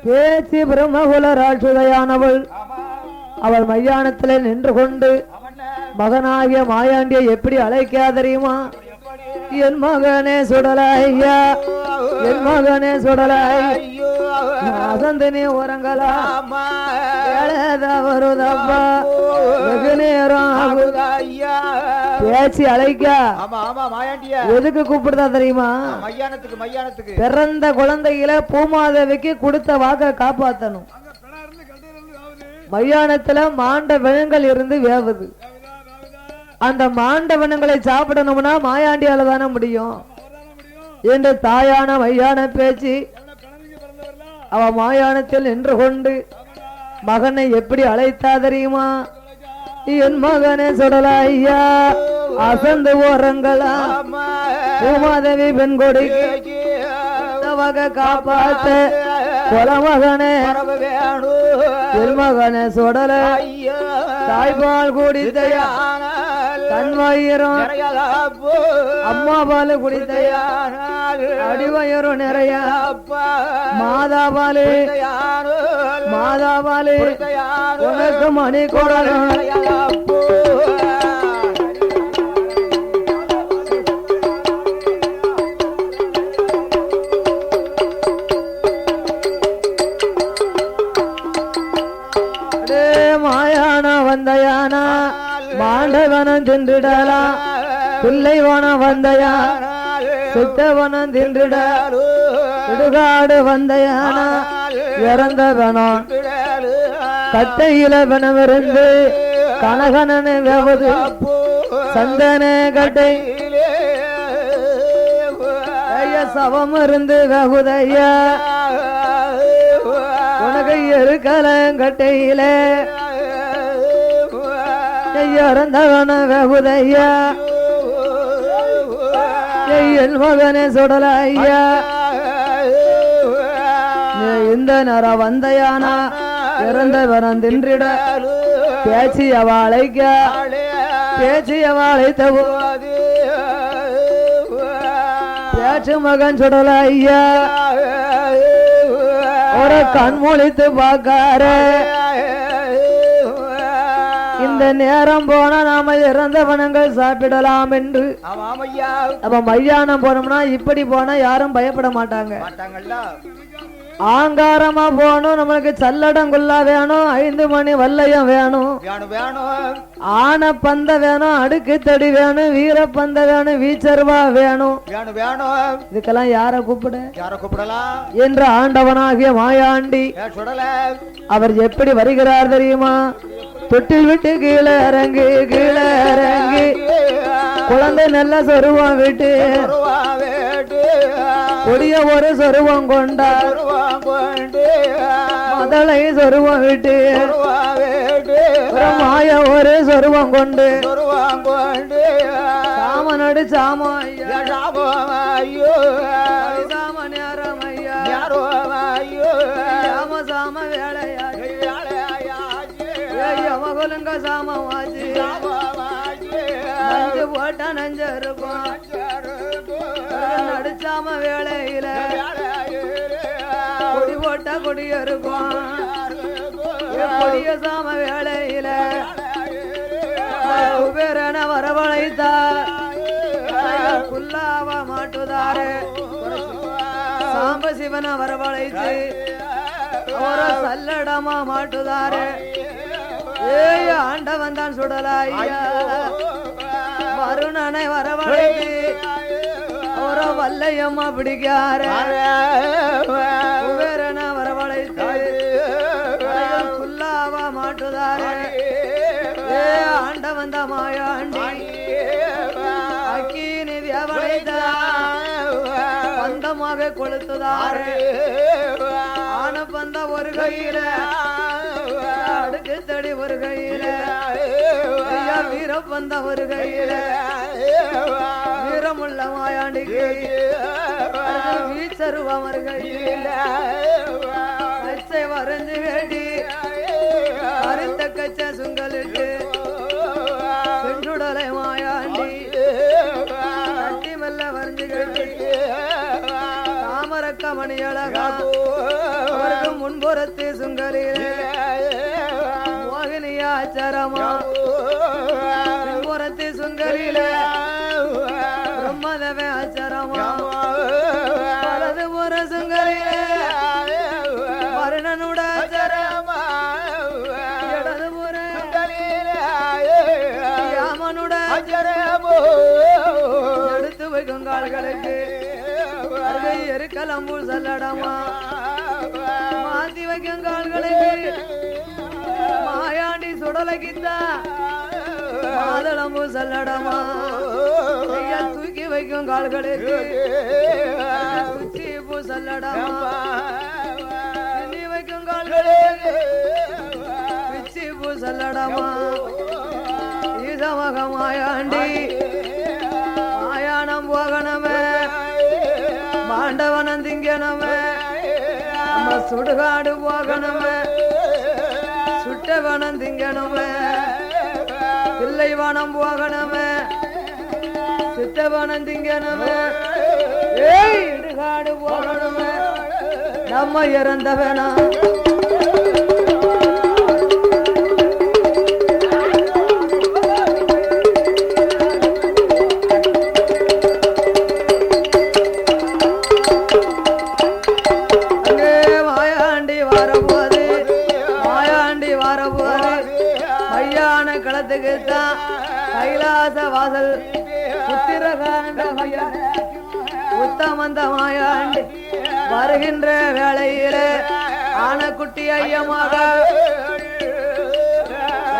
பேச்சு பிரம்மகுல ராட்சுதையானவள் அவள் மையானத்திலே நின்று கொண்டு மகனாகிய மாயாண்டியை எப்படி அழைக்கா தெரியுமா? என் மகனே சுடலையா, என் மகனே சுடலாய், அசந்தினி உரங்களா வருதப்பா, வெகு நேரம் பேச்சு அழைக்க. எதுக்கு கூப்பிடுதா தெரியுமா? பிறந்த குழந்தையில பூமாதேவிக்கு கொடுத்த வாக்க காப்பாத்தணும். மையானத்துல மாண்ட வினங்கள் இருந்து வேவுது. அந்த மாண்டவனங்களை சாப்பிடணும்னா மாயாண்டியால தானே முடியும் என்று தாயான மையான பேச்சு அவ மாயானத்தில் நின்று கொண்டு மகனை எப்படி அழைத்தா தெரியுமா? என் மகனே சுடலையா, அசந்து ஓரங்களா, பூமாதேவி பெண் கொடிக்கு காப்பாத்த கொலமகனே, என் மகனே சுடல தாய்பால் குடித்தையா, தன்வயிரும் அம்மா பால் குடித்தையா, அடிவயிரும் நிறைய மாதாபாலு, மாதாபாலு உனக்கு மணி கொடலும் வந்தயானா மாண்டவனம் தின்றுடலாம், பிள்ளைவனம் வந்தயா சுத்தவனம் தின்றுடல், சுடுகாடு வந்தயானா இறந்தவனம் கட்டையில வனமிருந்து கனகனனு வெவது சந்தன கட்டை சவம் இருந்து வெகுதையா, உனக்கு இருக்கலங்கட்டையில இறந்தவன வெகுதையா, என் மகனே சுடலையா, இந்த நர வந்தையானா இறந்தவனம் தின்றிட பேச்சு அவளைக்க, பேச்சு அவளைத்த பேச்சு மகன் சுடலையா, ஒரு கண் முழித்து பார்க்கார இந்த நேரம் போனா நாம இறந்த வனங்கள் சாப்பிடலாம் என்று. அப்ப மையானம் போனோம்னா இப்படி போனா யாரும் பயப்பட மாட்டாங்க. ஆங்காரமா போகணும், நம்மளுக்கு சல்லடங்குள்ளா வேணும், 5 மணி வல்லையம் வேணும், ஆன பந்த வேணும், அடுக்கு தடி வேணும், வீர பந்த வேணும், வீச்சர்வா வேணும். இதுக்கெல்லாம் யார கூப்பிடலாம் என்று ஆண்டவனாகிய மாயாண்டி அவர் எப்படி வருகிறார் தெரியுமா? தொட்டில் விட்டு கீழே இறங்கி, கீழே இறங்கி குழந்தை நல்ல சொருவம் விட்டு கொடிய ஒரு சொருவம் கொண்டா மதலை சொருவம் விட்டு மாய ஒரு சொருவம் கொண்டு சாமனடு சாம சாம நேரம் ஐயா சாம சாம வேலையா மகளுங்க சாமவாஜி நஞ்சு போட்ட நஞ்ச இருக்கும் நடிச்சாம வேளையில கொடி போட்ட கொடி இருக்கும் கொடிய சாம வேளையில குபேரன வரவழைத்தா குல்லாவ மாட்டுதாரு சாம்ப சிவன வரவழைத்து அவர சல்லடமா மாட்டுதாரு. ஏய் ஆண்டவன் தான் சுடலாயா, வருணனை வரவழைத்து அவர வல்லையம்மா பிடிக்கார குபேரன வரவழைத்து குல்லாவா மாட்டுதாரு. ஏ ஆண்டவன் தான் மாயாண்டி அக்கீனி வியவழைத்தா பந்தமாக கொளுத்துதாரு. ஆன பந்த ஒரு கையில அடுக்கு தடி ஒரு கையில வீரப்பந்த ஒரு கையில வீரமுள்ள மாயாண்டிக்கு வீச்சருவம் ஒரு கையில கச்சை வரைஞ்சு வேண்டி அறுத்த கச்சை சுங்கலிட்டு சென்றுடலை மாயாண்டி கட்டி மெல்ல வரைஞ்சு கட்டி தாமரக்க மணி அழகா அவருக்கு முன்புறத்து சுங்கரிலே மோகினியாச்சரமா முன்புறத்து சுங்கரிலே பிரம்மதவே ஆச்சரமா வலது புற சுங்கரிலே வருணனுட ஆச்சரமா இடது புற யாமனுட ஆச்சரமோ எடுத்து வைக்கும் கால்களுக்கு எருக்கலம்பு சல்லடமா மாத்தி வைக்கும் கால்களுக்கு மாயாண்டி சுடலகித்தா மாதளம்பு சல்லடமா தூக்கி வைக்கும் கால்களுக்கு குச்சி பூ சல்லடமா நீ வைக்கும் கால்களுக்கு குச்சி பூ சல்லடமா ஈசமக மாயாண்டி மாயானம் போகணமே மாண்டவனம் திங்கனமே நம்ம சுடுகாடு போகணுமே சுட்டவனம் திங்கணுமே பிள்ளைவனம் போகணுமே சுட்டவனம் திங்கணுமே இடுகாடு போகணுமே நம்ம இறந்த வேணாம் கைலாச வாசல் புத்திரகாண்ட உத்தமந்த மாயாண்டி வருகின்ற வேளையிலே ஆனக்குட்டி ஐயமாக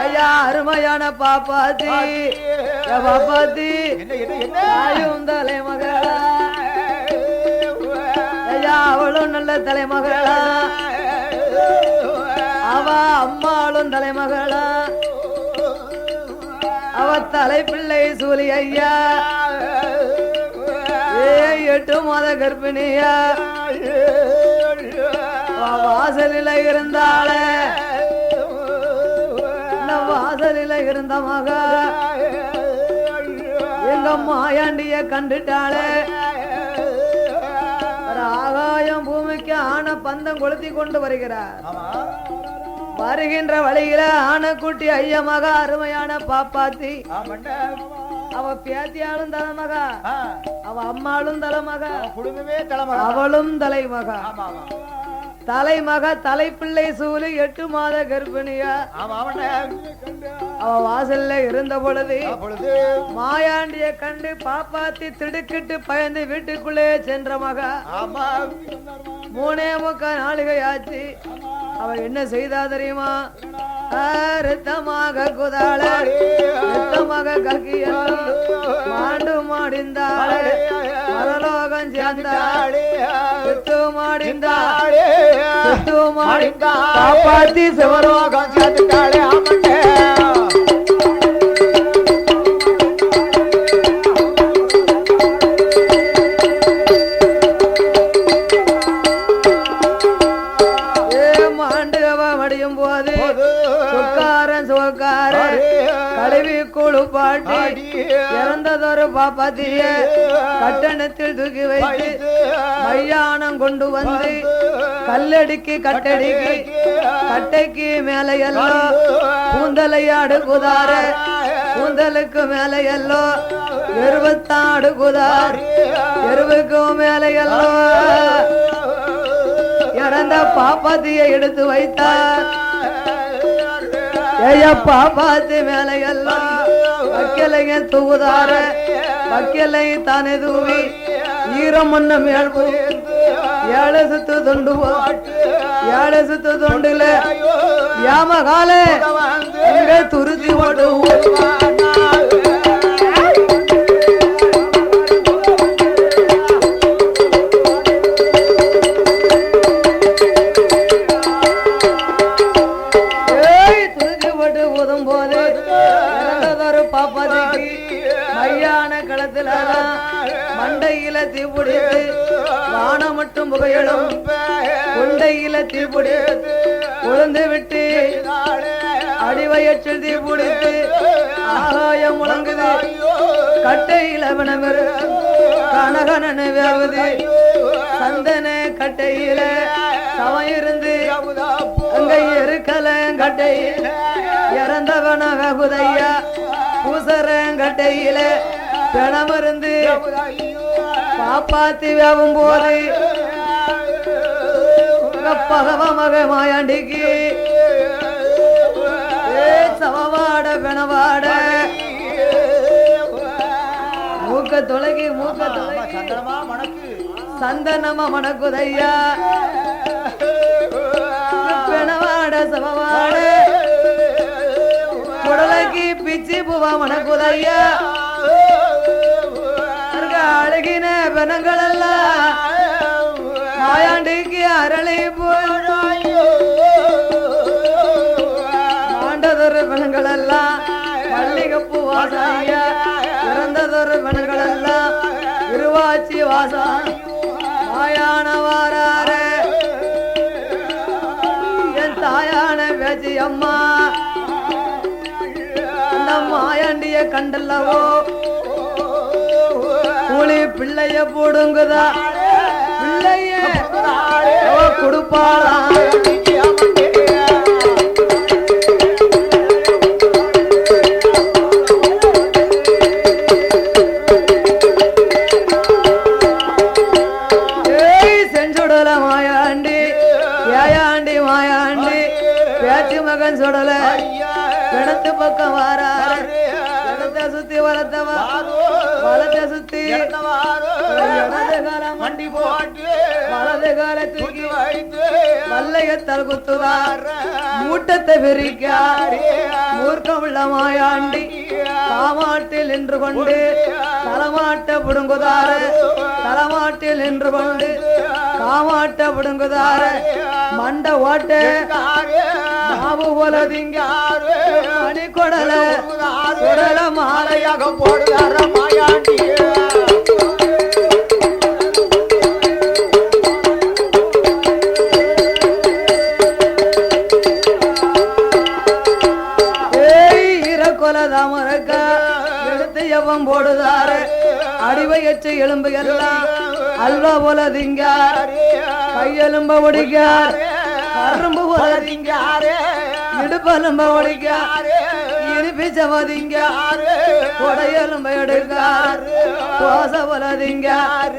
ஐயா அருமையான பாப்பாத்தி பாப்பாத்தி தாயும் தலைமகளா ஐயா அவளும் நல்ல தலைமகளா அவ அம்மாளும் தலைமகளா அவ தலைப்பிள்ளை சூலி ஐயா 8 மாத கர்ப்பிணியா வாசலில இருந்தாளே வாசலில இருந்த மகா எங்க மாயாண்டிய கண்டுட்டாளே ஆகாயம் பூமிக்கு ஆன பந்தம் கொளுத்தி கொண்டு வருகிறார் வருகின்ற வழியில ஆனக்குட்டி ஐயமாக அருமையான பாப்பாத்தி அவ பேத்தியாலும் தலைமகா அவ அம்மாளும் தலைமகா குடும்பமே தலைமகா அவளும் தலைமகா தலைமக தலைப்பிள்ளை சூழி 8 மாத கர்ப்பிணியா அவ வாசல்ல இருந்த பொழுது மாயாண்டிய கண்டு பாப்பாத்தி திடுக்கிட்டு பயந்து வீட்டுக்குள்ளே சென்ற மகா 3.25 நாளிகை ஆச்சு அவ என்ன செய்தா தெரியுமா ரத்தமாக குதாள ரத்தமாக கக்கியல் மாண்டு மாடிந்தாளே பரலோகம் சேர்ந்தாளே சுத்து மாடிந்தாளே சுத்து மாடிந்தா காப்பாத்தி சிவலோகம் சேர்ந்தாளே பாட்டி இறந்ததொரு பாப்பாத்திய கட்டணத்தில் தூக்கி வைத்து மையானம் கொண்டு வந்து கல்லடிக்கு கட்டடிக்கு கட்டைக்கு மேல எல்லோ கூந்தலையாடு குதார கூந்தலுக்கு மேல எல்லோ எருவத்தாடு குதார் எருவுக்கு மேல எல்லோ இறந்த பாப்பாத்திய எடுத்து வைத்தார் பாப்பாத்தி மேல எல்லாம் வக்கலைய தூதார வக்கலை தானே தூவி ஈரம் மண்ண மேல் 7 சுத்து தொண்டு 7 சுத்து தொண்டுல யாமகாலே துருத்தி ஓடுவோம் மண்டையில தீப்பிடித்து வானம் மட்டும் புகையிலும் கொண்டையில தீப்பிடித்து உளுந்து விட்டு அடிவயற்றில் தீப்பிடித்து ஆகாயம் முழங்குது கட்டையில வினவரு கனகனு வேவுது சந்தன கட்டையில சவம் இருந்து அங்க இருக்கலங்கட்டையில் இறந்தவன வெகுதையா பூசரங்கட்டையில பிணம் இருந்து பாப்பாத்தி வேவும் போது பகவ மக மாயாண்டிக்கு சவவாட பிணவாட மூக்க தொலைகி சந்தனமா மணக்குதையா பிணவாட சவவாட குடலைக்கு பிச்சி பூவா மணக்குதையா அழகின பிணங்கள் எல்லாம் மாயாண்டிக்கு அரளி மாண்டதொரு பிணங்கள் எல்லாம் மல்லிகைப்பூ வாசாயா இறந்ததொரு பிணங்கள் எல்லாம் இருவாச்சி வாசா மாயான வாரார என் தாயான பேச்சு அம்மா அந்த மாயாண்டிய கண்டல்லவோ கூலி பிள்ளைய போடுங்குதா பிள்ளைய கொடுப்பாளா செஞ்சுடல மாயாண்டி ஏயாண்டி மாயாண்டி பேச்சு மகன் சுடல கிணத்து பக்கம் வாரா கிணத்தை சுத்தி வளர்த்தவா வளத்தை சுத்தி மண்டி போட்டு வலது கால தூக்கி வைத்து வல்லையத்தால் குத்துவார் மூட்டத்தை விரிக்கார் மூர்க்கம் உள்ள மாயாண்டி காமாட்டில் நின்று கொண்டு தலமாட்ட புடுங்குதார தலமாட்டில் நின்று கொண்டு காமாட்ட புடுங்குதார மண்ட ஓட்ட மாவு போலதிங்க மணி கொடல குடல மாலையாக போடுதார மாயாண்டி போடுதார அடிவை எச்சு எலும்பு எல்லாம் அல்வா போல திங்கார் கையெலும்ப ஒடிக்கார் கரும்பு போல திங்கார் இடுப்பெலும்ப ஒடிக்கார் இனிப்பிச்சவ திங்கார் கொடையெலும்ப எடுக்கார் தோசை போல திங்கார்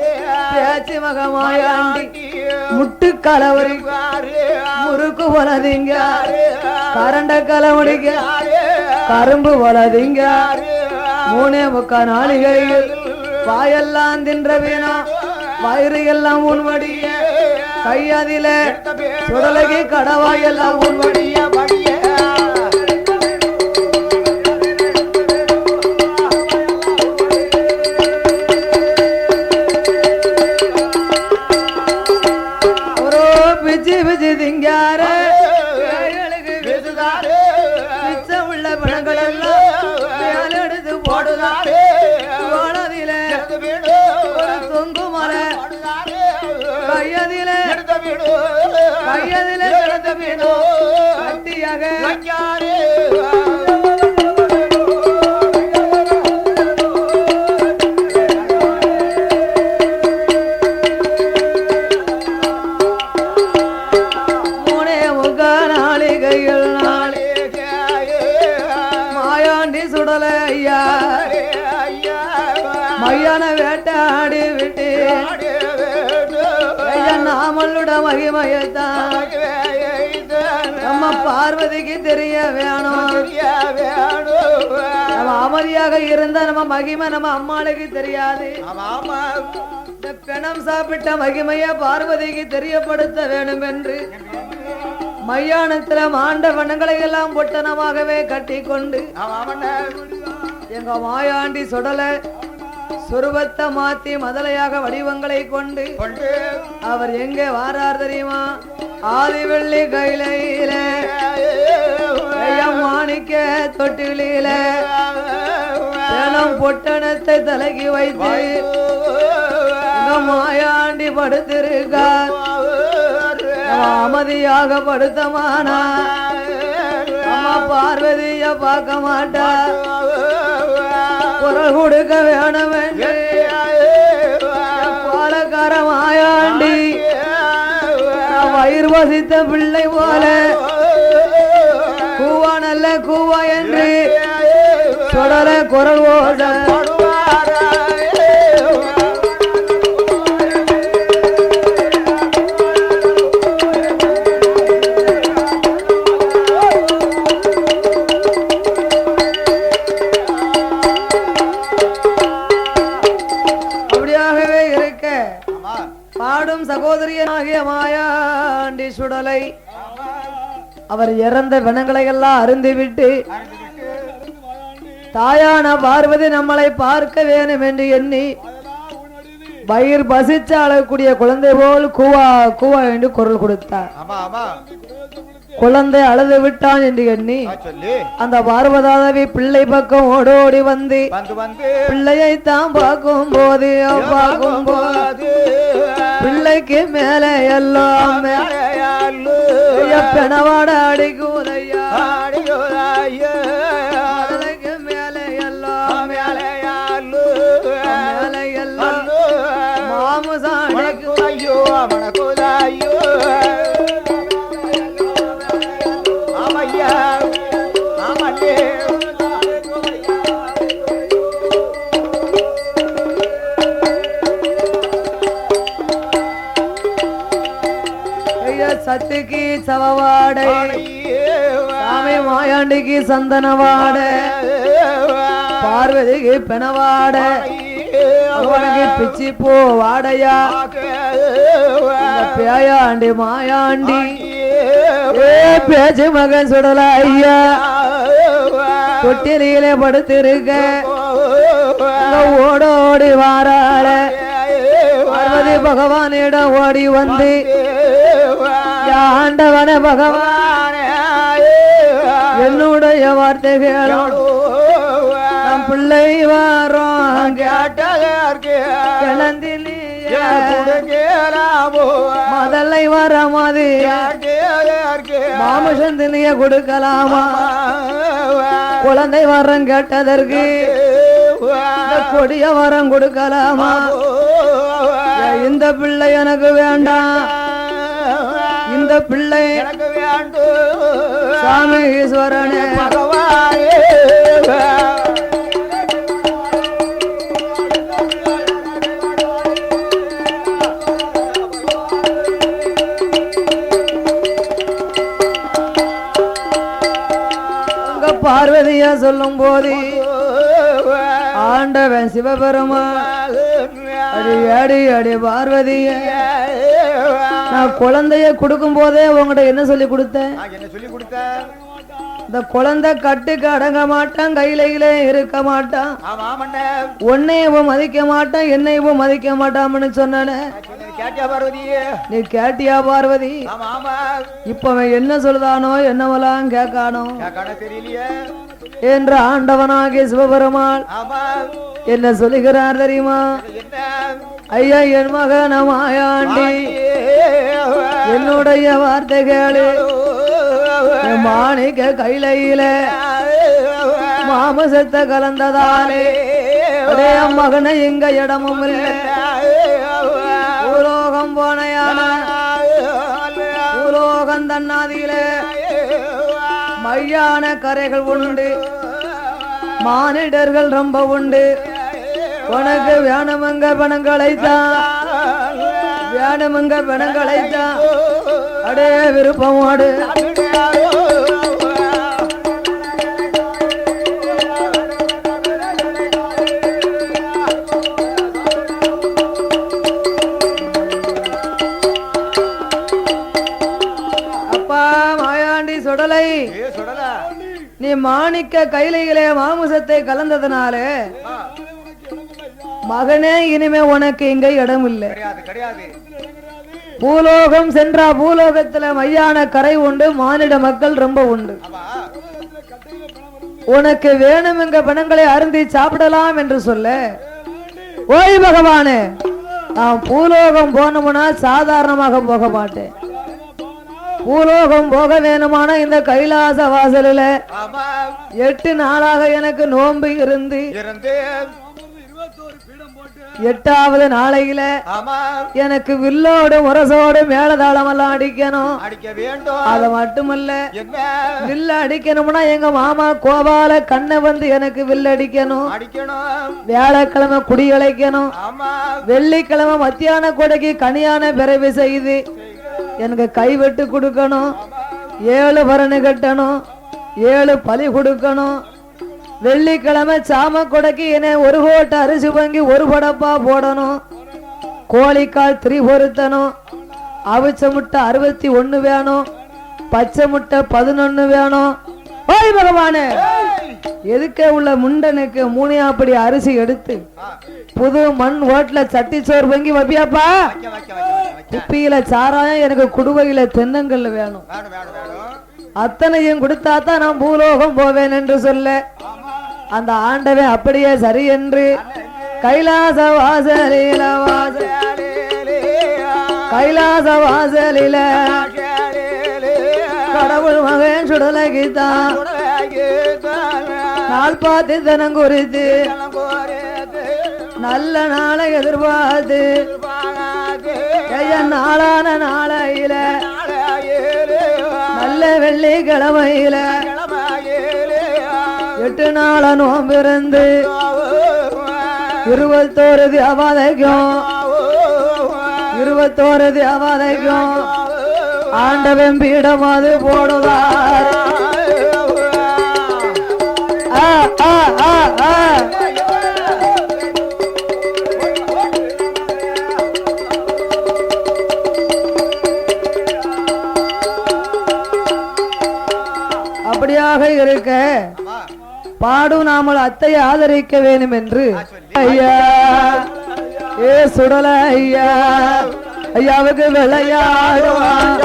பேச்சு மகமாயாண்டி முட்டு கலவரிக்கார் முறுக்கு போல திங்கார் கரண்ட கலவடிக்கார் கரும்பு போல திங்கார் மூணே முக்கா நாளிகையில் வாயெல்லாம் தின்ற வீணா வயிறு எல்லாம் உன்வடிய கையதில சுடலகி கடவாயெல்லாம் உன்வடிய படிய ஒரு பிச்சு பிச்சு திங்கார பிச்ச உள்ள பணங்கள் எல்லாம் தொங்கு மலை கையதில கட்டியாக மூணே முக நாளிகையில் மாயாண்டி சுடல ஐயா மையான வேட்டாடி விட்டு நாமளுட மகிமையத்தான் நம்ம பார்வதிக்கு தெரிய வேணும் நம்ம அமைதியாக இருந்த நம்ம மகிமை நம்ம அம்மாளுக்கு தெரியாது இந்த பிணம் சாப்பிட்ட மகிமைய பார்வதிக்கு தெரியப்படுத்த வேண்டும் என்று மையானத்துல மாண்ட வனங்களை எல்லாம் பொட்டனமாகவே கட்டி கொண்டு எங்க மாயாண்டி சுடல சுருவத்தை மாத்தி மதலையாக வடிவங்களை கொண்டு அவர் எங்கே வாரார் தெரியுமா ஆதி வெள்ளி கையில மாணிக்க தொட்டிலில பொட்டணத்தை தலைக்கு வைத்து மாயாண்டி படுத்திருக்கார் அமைதியாக படுத்தமானா அம்மா பார்வதிய பார்க்க மாட்டா குரல் கொடுக்க வேணும் பாலக்கார மாயாண்டி வயிறு வசித்த பிள்ளை போல கூவா நல்ல கூவா என்று தொடர குரல் ஓட அப்படியாகவே இருக்க பாடும் சகோதரியனாகிய மாயாண்டி சுடலை அவர் இறந்த பிணங்களை எல்லாம் அருந்திவிட்டு தாயான பார்வதி நம்மளை பார்க்க வேணும் என்று எண்ணி வயிறு பசிச்சு அழக்கூடிய குழந்தை போல் கூவா கூவா என்று குரல் கொடுத்தார். குழந்தை அழுது விட்டான் என்று எண்ணி அந்த பார்வதாதவி பிள்ளை பக்கம் ஓடோடி வந்து பிள்ளையை தான் பார்க்கும் போது பிள்ளைக்கு மேலே எல்லாம் பெணவாட அடிக்குதையா மேலே எல்லாம் மேலே எல்லாம் மாமுசாடிக்கு ஐயோ அவனக்குதாயோ சத்துக்கு சவவாடை சாமி மாயாண்டிக்கு சந்தனவாட பார்வதிக்கு பெணவாட அவனுக்கு பிச்சி போ வாடையா பேயாண்டி மாயாண்டி பேச்சு மகன் சுடல ஐயா தொட்டிலே படுத்திருக்க ஓடோடி வாராள பார்வதி பகவானிடம் ஓடி வந்து ஆண்டவன பகவான என்னுடைய வார்த்தைகளும் நம் பிள்ளை வாரோம் மதலை வர மாதிரி மாமசந்தினிய கொடுக்கலாமா குழந்தை வரம் கேட்டதற்கு கொடிய வரம் கொடுக்கலாமா இந்த பிள்ளை எனக்கு வேண்டாம் இந்த பிள்ளை எனக்கு வேண்டும் சாமி ஈஸ்வரனே பகவானே அங்க பார்வதியா சொல்லும் போது ஆண்டவன் சிவபெருமான் அடி அடி அடி பார்வதிய நான் குழந்தைய கொடுக்கும் போதே உங்ககிட்ட என்ன சொல்லி கொடுத்தேன்? இந்த குழந்தை கட்டுக்கு அடங்க மாட்டான், கையிலே இருக்க மாட்டான், உன்னையும் மதிக்க மாட்டான், என்னையும் மதிக்க மாட்டான்னு சொன்ன நீ கேட்டியா பார்வதி? இப்ப என்ன சொல்லுதானோ என்னவெல்லாம் கேட்கானோ என்ற ஆண்டவனாகிய சிவபெருமான் என்ன சொல்லுகிறார் தெரியுமா? ஐயா என் மகன மாயாண்டி என்னுடைய வார்த்தைகளு மாணிக்க கையில மாமசத்தை கலந்ததாலே அதே மகனை எங்க இடமும் இல்லை. பூலோகம் போனையான பூலோகம் தன்னாதியிலே மையான கரைகள் உண்டு, மானிடர்கள் ரொம்ப உண்டு. உனக்கு வேணுமங்க பணங்களைத்தான், வேணுமங்க பணங்களைத்தான் அடே விருப்பமோடு அப்பா மாயாண்டி சுடலை நீ மாணிக்க கையிலே மாமுசத்தை கலந்ததனாலே மகனே இனிமே உனக்கு இங்க இடம் இல்லை. பூலோகம் சென்றா பூலோகத்துல மையான கரை உண்டு, மானிட மக்கள் ரொம்ப உண்டு. உனக்கு வேணும் எங்க பணங்களை அருந்தி சாப்பிடலாம் என்று சொல்ல, ஓய் பகவானே நான் பூலோகம் போனோம்னா சாதாரணமாக போக மாட்டேன். பூலோகம் போக வேணுமான இந்த கைலாச வாசலில் 8 நாளாக எனக்கு நோன்பு இருந்து 8வது நாளையில எனக்கு வில்லோடு முரசோடு மேலதாளம் எல்லாம் அடிக்கணும். அது மட்டுமல்ல, வில்ல அடிக்கணும்னா எங்க மாமா கோபால கண்ணை வந்து எனக்கு வில்ல அடிக்கணும். வியாழக்கிழமை குடியழைக்கணும். வெள்ளிக்கிழமை மத்தியான கொடைக்கு கனியான பிறவி செய்து எனக்கு கைவெட்டு கொடுக்கணும். 7 பரணு கட்டணும். 7 பலி கொடுக்கணும். வெள்ளிக்கிழமை சாம கொடைக்கு என்ன 1 கோட்டை அரிசி வாங்கி 1 படப்பா போடணும். கோழிக்கால் திரி பொருத்தணும். அவிச்ச முட்டை 61 வேணும். பச்சை முட்டை 11 வேணும். ஓய் பகவானே, எதுக்கே உள்ள முண்டனுக்கு 3 அப்படி அரிசி எடுத்து புது மண் ஓட்டுல சட்டி சோறு வாங்கி வைப்பியாப்பா. குப்பியில சாராயம் எனக்கு குடுவையில தென்னங்கல்ல வேணும். அத்தனையும் கொடுத்தாதான் நான் பூலோகம் போவேன் என்று சொல்ல அந்த ஆண்டவன் அப்படியே சரி என்று கைலாச வாசலில கைலாச வாசலில கடவுள் மகன் சுடலகித்தான் நாள் பார்த்து தினம் குறித்து நல்ல நாளை எதிர்பார்த்து நாளான நாளையில நல்ல வெள்ளிக்கிழமையில 8 நாள நோம்பிருந்து 21 தேவாதைக்கும் 21 தேவாதைக்கும் ஆண்டவன் பீடமாது போடுவார். அப்படியாக இருக்க பாடும் நாமல் அத்தையை ஆதரிக்க வேண்டும் என்று ஐயா ஏ சுடல ஐயா ஐயாவுக்கு விளையாடுவான்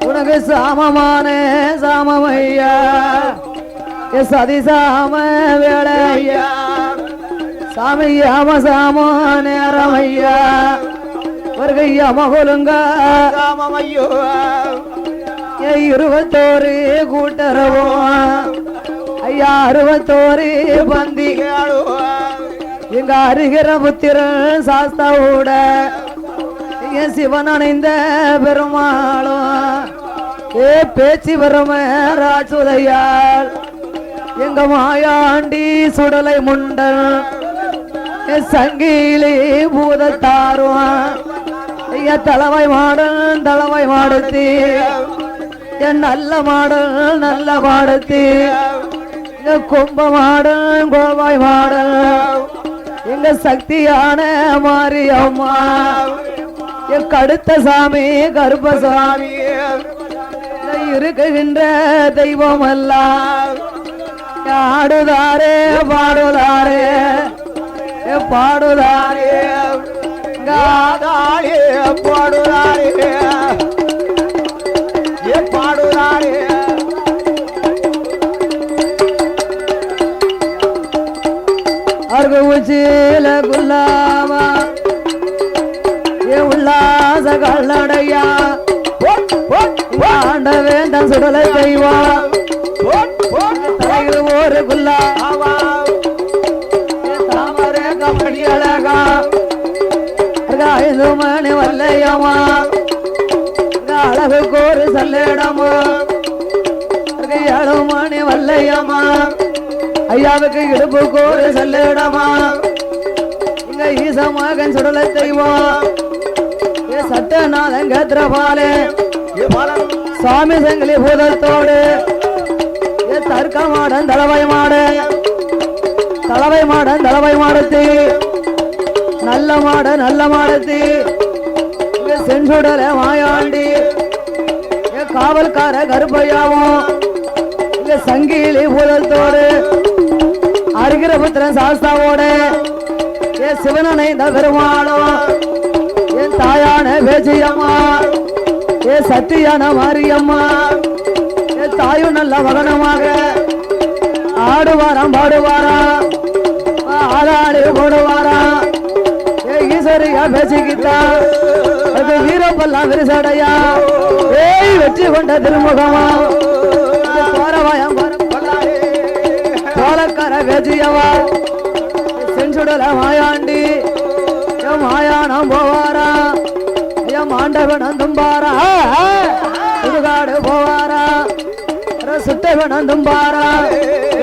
உனக்கு சாமமான சாமம் ஐயா சதி சாம வேளையா சாமியாம சாம நேரம் ஐயா வருகையாம கொலுங்க 21 கூட்டரவும் ஐயா 61 பந்தி எங்க அருகிற புத்திரன் சாஸ்தாவோட என் சிவன் அணைந்த பெருமாளும் ஏ பேச்சு பெரும ராஜுதையாள் எங்க மாயாண்டி சுடலை முண்டல் சங்கிலி பூதத்தாரும் ஐயா தளவை மாடல் தளவை மாடத்தி என் நல்ல மாடல் நல்ல மாடத்தி கும்ப மாடல் கோவாய் மாடல் எங்க சக்தியான மாரியம்மா என் கடுத்த சாமி கருப்பசாமி இருக்குகின்ற தெய்வம் எல்லாம் ஆடுதாரே பாடுதாரே பாடுதாரே காதாரே பாடுதாரே பாடுதாரே அர்கு உச்சில குல்லாமா ஏ உல்லாச கல்லடையா ஆண்ட வேண்டாம் சுடலை தெய்வம் ஒரு குல்லாவா தாமரை கபடி அழகா 5 மணி வல்லையம்மா அழகுக்கு ஒரு சல்லிடமா 7 மணி வல்லையம்மா ஐயாவுக்கு இடுப்புக்கு ஒரு சல்லிடமா இங்க ஈச மகன் சுடலை தெய்வம் சட்டநாதன் கேத்திரபாலே சுவாமி சங்கிலி பூதத்தோடு தர்க்க மாடன் தளவை மாடன் தளவை மாடத்தி நல்ல மாடத்தி செஞ்சுடல மாயாண்டி காவல்கார கருப்பையாவும் சங்கிலி பூதத்தோடு அருகிற புத்திரன் சாஸ்தாவோட சிவனனை இந்த பெருமாளும் என் தாயான பேச்சியம்மா சத்தியான மாரியம்மா தாயும் நல்ல மகனமாக ஆடுவாராம் பாடுவாராம் ஆளாடி போடுவாராம் ஈஸ்வரியா பேசிக்கிட்டா வீரப்பெல்லாம் விரிசடையா ஏய் வெற்றி கொண்ட திருமுகமா போறவாயம் போலக்கார வேஜியவா செஞ்சுடல மாயாண்டி மாயானம் போவாரா மாண்டவனம் தும்பாரா சுடுகாடு போவாரா சுட்டவனம் தும்பாரா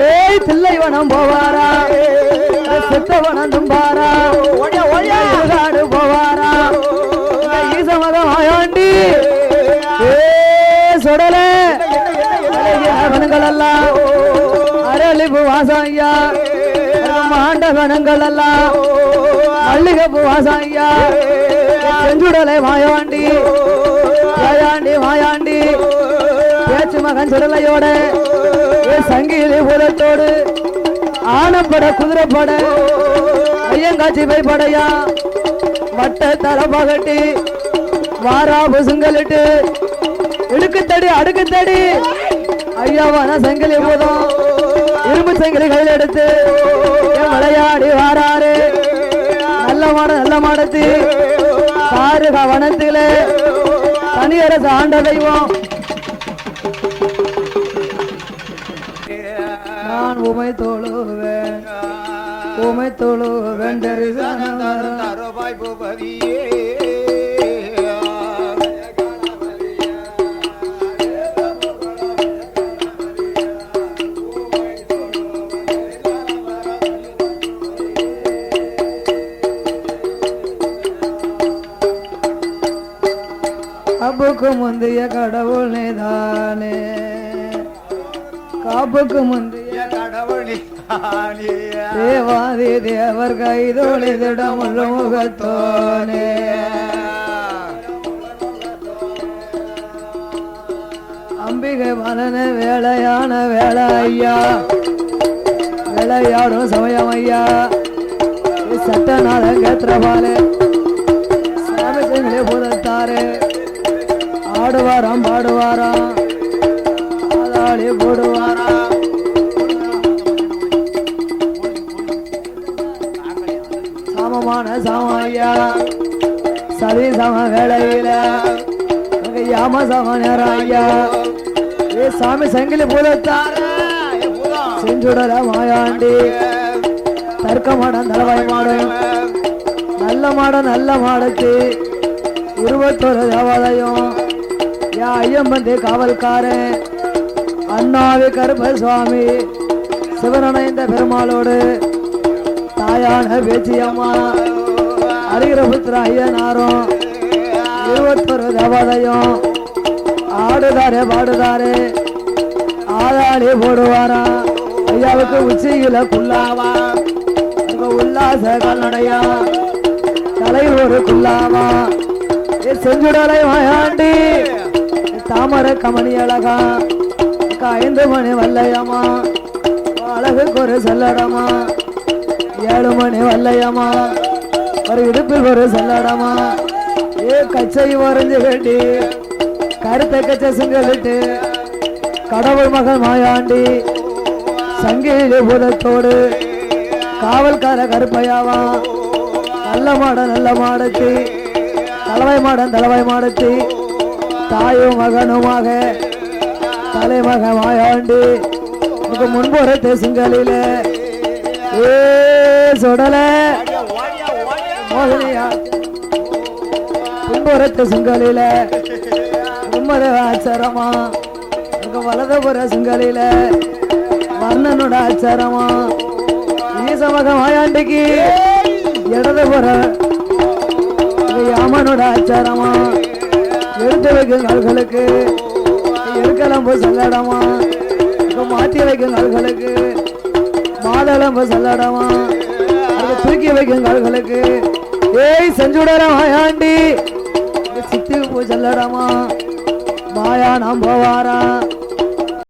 ஏய் தில்லைவனம் போவாரா சுட்டவனம் தும்பாரா சுடுகாடு போவாரா ஈசமதம் மாயாண்டி ஏ சுடல வனங்கள் எல்லாம் அரளிப்பு வாசம் ஐயா மாண்டவனங்கள் எல்லாம் மல்லிகைப்பு வாசம் ஐயா செஞ்சுடலை மாயாண்டி மாயாண்டி மாயாண்டி பேச்சு மகன் சுடலையோட சங்கீதி புலத்தோடு ஆனப்பட குதிரைப்பட ஐயங்காட்சி பைப்படையா வட்ட தலை பகட்டி வாராபு சுங்கலிட்டு இடுக்குத்தடி அடுக்குத்தடி ஐயாவான சங்கிலி போதும் இரும்பு சங்கிலி கையில் எடுத்து விளையாடி வாராரு நல்ல மாடத்தி காரு கவனத்திலே தனியரசு ஆண்ட தெய்வம் நான் உமை தொழுவேன் காப்புக்கு முந்தைய கடவுள் நீதானே காப்புக்கு முந்தைய கடவுள் தேவாதி தேவர் கைதொழிதிடம் முகத்தோனே அம்பிகை மலன வேளையான வேளை ஐயா விளையாடும் சமயம் ஐயா சட்ட நாளங்கேத்திரபாலே சாமிச்சங்களே புறத்தாரு ஆடுவாராம் பாடுவாராம் ஆதாளி போடுவாராம் சாமமான சாமையா சதி சம வேளையில யாம சம நேரம் ஐயா ஏ சாமி சங்கிலி புலத்தார செஞ்சுடல மாயாண்டி தர்க்க மாடம் தலைவாய் மாடும் நல்ல மாடத்து 21 தேவாலயம் யா ஐயம்பந்தி காவல்காரன் அண்ணாவி கருப்பசுவாமி சிவனணைந்த பெருமாளோடு தாயான பேச்சியம்மா அரிகரபுத்திர ஐயனாரும் 21 தேவாலயம் ஆடுதாரே பாடுதாரே ஆதாளி போடுவாரா ஐயாவுக்கு உச்சியில குல்லாவா உல்லாச கால்நடையா தலையில் ஒரு குல்லாவா செஞ்சுடலை மாயாண்டி தாமரை கமணி அழகா 5 மணி வல்லையம்மா அழகுக்கு ஒரு செல்லடமா 7 மணி வல்லையம்மா ஒரு இடுப்பில் ஒரு செல்லடமா ஏ கச்சை வரைஞ்சு கட்டி கருத்த கச்சை சிங்கலிட்டு கடவுள் மகன் மாயாண்டி சங்கிலி பூதத்தோடு காவல்கார கருப்பையாவா நல்ல மாடத்தி தலைவாய் மாடத்தி தாயும் மகனுமாக தலைமக மாயாண்டி முன்புறத்தை சிங்கலில ஏ சுடல மோகினியா பின்புறத்தை சிங்கலில உம்மத ஆச்சாரமா வலதுபுற சிங்கலில வர்ணனோட ஆச்சாரமா ஈசமக மாயாண்டிக்கு இடதுபுற யாமனோட ஆச்சாரமா எடுத்து வைக்கும் கால்களுக்கு எடுக்கலம்பு சல்லடமா மாட்டி வைக்கும் கால்களுக்கு மாதளம்பு சல்லடமா தூக்கி வைக்கும் கால்களுக்கு ஏய் செஞ்சுடற மாயாண்டி சித்தி பூ சல்லடமா மாயா நாம் போவாரா